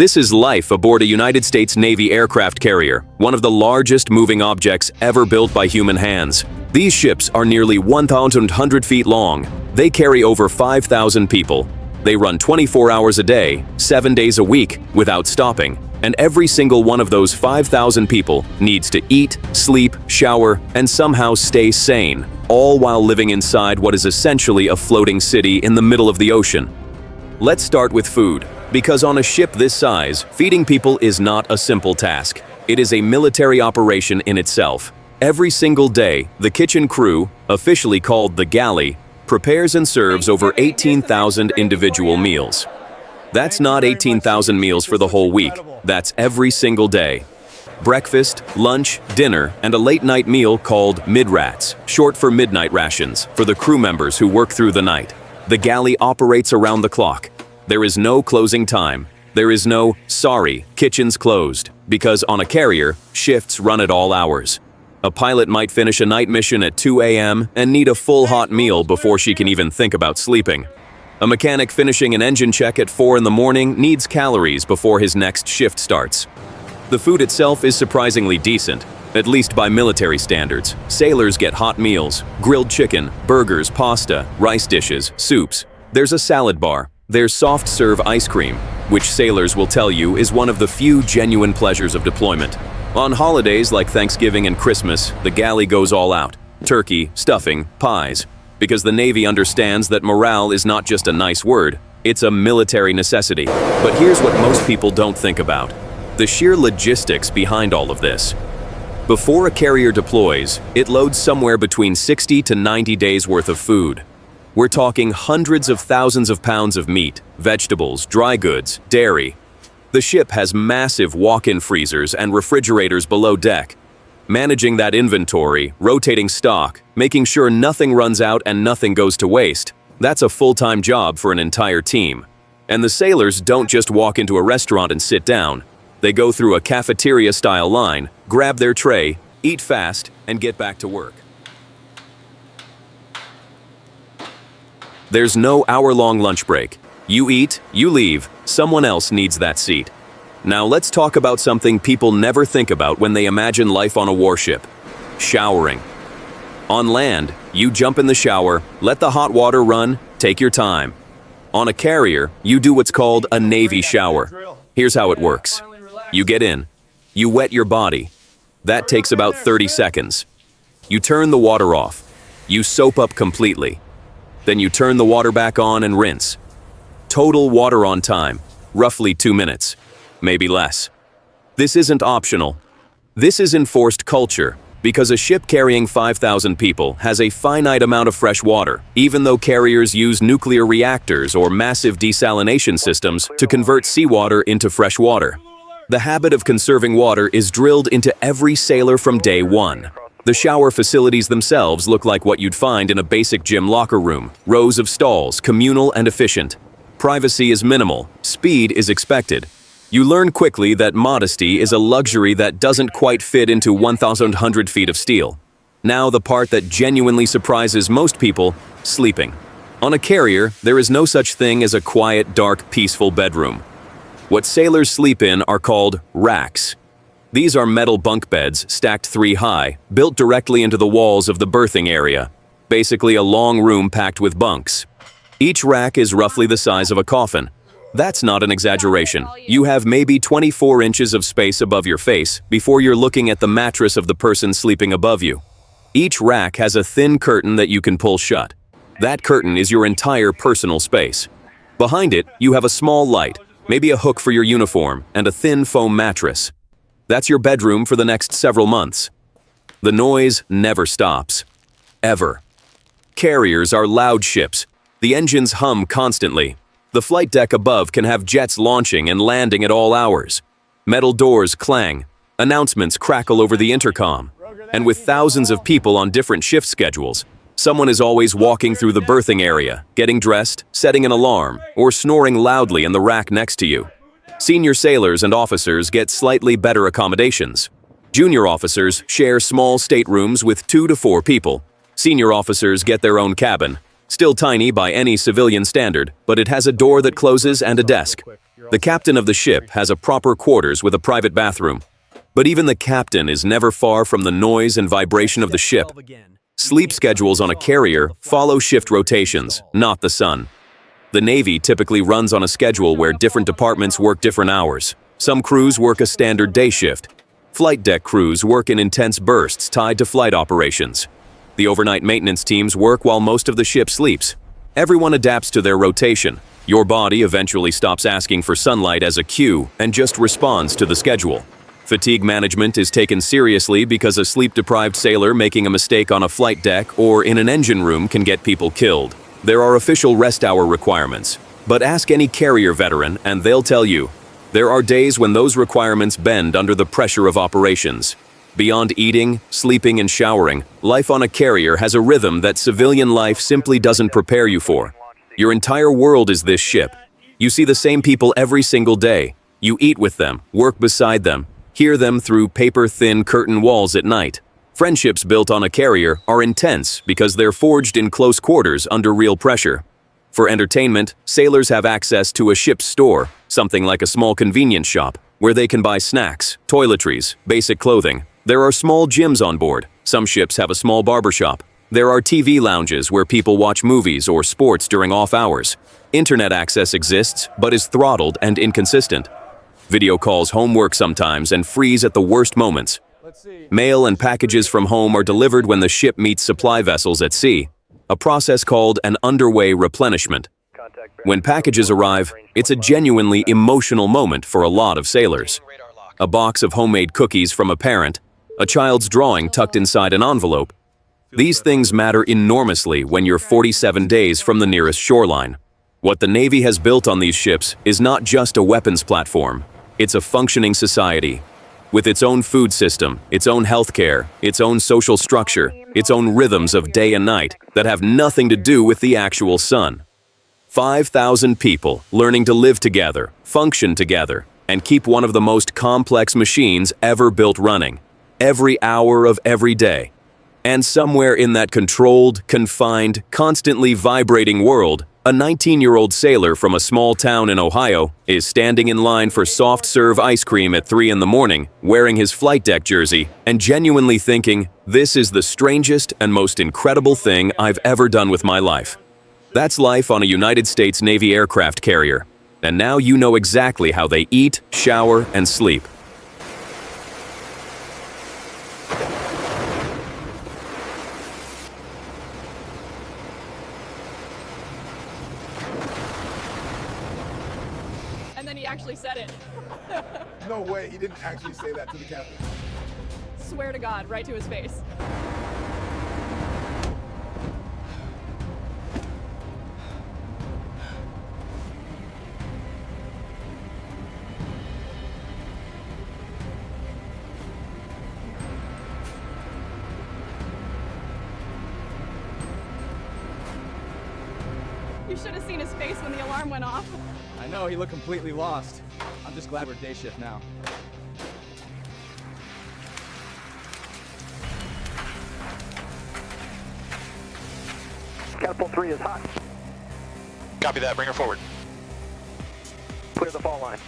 This is life aboard a United States Navy aircraft carrier, one of the largest moving objects ever built by human hands. These ships are nearly 1,100 feet long. They carry over 5,000 people. They run 24 hours a day, 7 days a week, without stopping. And every single one of those 5,000 people needs to eat, sleep, shower, and somehow stay sane, all while living inside what is essentially a floating city in the middle of the ocean. Let's start with food, because on a ship this size, feeding people is not a simple task. It is a military operation in itself. Every single day, the kitchen crew, officially called the galley, prepares and serves over 18,000 individual meals. That's not 18,000 meals for the whole week. That's every single day. Breakfast, lunch, dinner, and a late-night meal called mid-rats, short for midnight rations, for the crew members who work through the night. The galley operates around the clock. There is no closing time. There is no, sorry, kitchen's closed, because on a carrier, shifts run at all hours. A pilot might finish a night mission at 2 a.m. and need a full hot meal before she can even think about sleeping. A mechanic finishing an engine check at 4 in the morning needs calories before his next shift starts. The food itself is surprisingly decent, at least by military standards. Sailors get hot meals, grilled chicken, burgers, pasta, rice dishes, soups. There's a salad bar. There's soft-serve ice cream, which sailors will tell you is one of the few genuine pleasures of deployment. On holidays like Thanksgiving and Christmas, the galley goes all out. Turkey, stuffing, pies. Because the Navy understands that morale is not just a nice word, it's a military necessity. But here's what most people don't think about: the sheer logistics behind all of this. Before a carrier deploys, it loads somewhere between 60 to 90 days worth of food. We're talking hundreds of thousands of pounds of meat, vegetables, dry goods, dairy. The ship has massive walk-in freezers and refrigerators below deck. Managing that inventory, rotating stock, making sure nothing runs out and nothing goes to waste, that's a full-time job for an entire team. And the sailors don't just walk into a restaurant and sit down. They go through a cafeteria-style line, grab their tray, eat fast, and get back to work. There's no hour-long lunch break. You eat, you leave, someone else needs that seat. Now let's talk about something people never think about when they imagine life on a warship: showering. On land, you jump in the shower, let the hot water run, take your time. On a carrier, you do what's called a Navy shower. Here's how it works. You get in. You wet your body. That takes about 30 seconds. You turn the water off. You soap up completely. Then you turn the water back on and rinse. Total water on time, roughly 2 minutes, maybe less. This isn't optional. This is enforced culture, because a ship carrying 5,000 people has a finite amount of fresh water, even though carriers use nuclear reactors or massive desalination systems to convert seawater into fresh water. The habit of conserving water is drilled into every sailor from day one. The shower facilities themselves look like what you'd find in a basic gym locker room: rows of stalls, communal and efficient. Privacy is minimal, speed is expected. You learn quickly that modesty is a luxury that doesn't quite fit into 1,100 feet of steel. Now the part that genuinely surprises most people: sleeping. On a carrier, there is no such thing as a quiet, dark, peaceful bedroom. What sailors sleep in are called racks. These are metal bunk beds stacked 3 high, built directly into the walls of the berthing area. Basically a long room packed with bunks. Each rack is roughly the size of a coffin. That's not an exaggeration. You have maybe 24 inches of space above your face before you're looking at the mattress of the person sleeping above you. Each rack has a thin curtain that you can pull shut. That curtain is your entire personal space. Behind it, you have a small light, maybe a hook for your uniform, and a thin foam mattress. That's your bedroom for the next several months. The noise never stops. Ever. Carriers are loud ships. The engines hum constantly. The flight deck above can have jets launching and landing at all hours. Metal doors clang. Announcements crackle over the intercom. And with thousands of people on different shift schedules, someone is always walking through the berthing area, getting dressed, setting an alarm, or snoring loudly in the rack next to you. Senior sailors and officers get slightly better accommodations. Junior officers share small staterooms with 2 to 4 people. Senior officers get their own cabin. Still tiny by any civilian standard, but it has a door that closes and a desk. The captain of the ship has a proper quarters with a private bathroom. But even the captain is never far from the noise and vibration of the ship. Sleep schedules on a carrier follow shift rotations, not the sun. The Navy typically runs on a schedule where different departments work different hours. Some crews work a standard day shift. Flight deck crews work in intense bursts tied to flight operations. The overnight maintenance teams work while most of the ship sleeps. Everyone adapts to their rotation. Your body eventually stops asking for sunlight as a cue and just responds to the schedule. Fatigue management is taken seriously because a sleep-deprived sailor making a mistake on a flight deck or in an engine room can get people killed. There are official rest hour requirements, but ask any carrier veteran and they'll tell you, there are days when those requirements bend under the pressure of operations. Beyond eating, sleeping, and showering, life on a carrier has a rhythm that civilian life simply doesn't prepare you for. Your entire world is this ship. You see the same people every single day. You eat with them, work beside them, hear them through paper-thin curtain walls at night. Friendships built on a carrier are intense because they're forged in close quarters under real pressure. For entertainment, sailors have access to a ship's store, something like a small convenience shop, where they can buy snacks, toiletries, basic clothing. There are small gyms on board. Some ships have a small barbershop. There are TV lounges where people watch movies or sports during off hours. Internet access exists, but is throttled and inconsistent. Video calls home work sometimes and freeze at the worst moments. Mail and packages from home are delivered when the ship meets supply vessels at sea, a process called an underway replenishment. When packages arrive, it's a genuinely emotional moment for a lot of sailors. A box of homemade cookies from a parent, a child's drawing tucked inside an envelope. These things matter enormously when you're 47 days from the nearest shoreline. What the Navy has built on these ships is not just a weapons platform, it's a functioning society. With its own food system, its own healthcare, its own social structure, its own rhythms of day and night that have nothing to do with the actual sun. 5,000 people learning to live together, function together, and keep one of the most complex machines ever built running, every hour of every day. And somewhere in that controlled, confined, constantly vibrating world, a 19-year-old sailor from a small town in Ohio is standing in line for soft-serve ice cream at 3 in the morning, wearing his flight deck jersey, and genuinely thinking, this is the strangest and most incredible thing I've ever done with my life. That's life on a United States Navy aircraft carrier. And now you know exactly how they eat, shower, and sleep. And then he actually said it. No way, he didn't actually say that to the captain. Swear to God, right to his face. You should have seen his face when the alarm went off. I know, he looked completely lost. I'm just glad we're day shift now. Catapult 3 is hot. Copy that, bring her forward. Clear the fall line.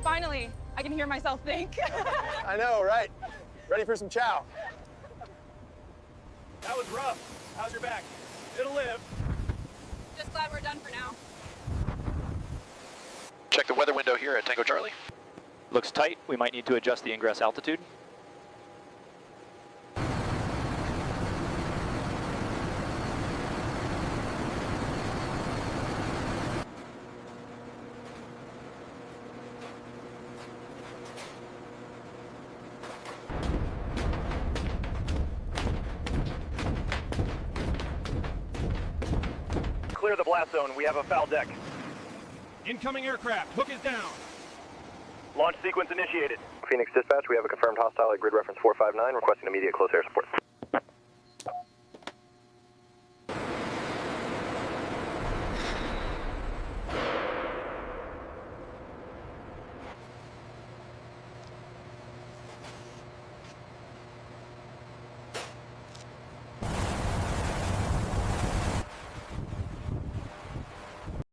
Finally, I can hear myself think. I know, right? Ready for some chow? That was rough. How's your back? It'll live. Just glad we're done for now. Check the weather window here at Tango Charlie. Looks tight. We might need to adjust the ingress altitude. clear the blast zone. We have a foul deck. Incoming aircraft. Hook is down. Launch sequence initiated. Phoenix dispatch, we have a confirmed hostile at grid reference 459 requesting immediate close air support.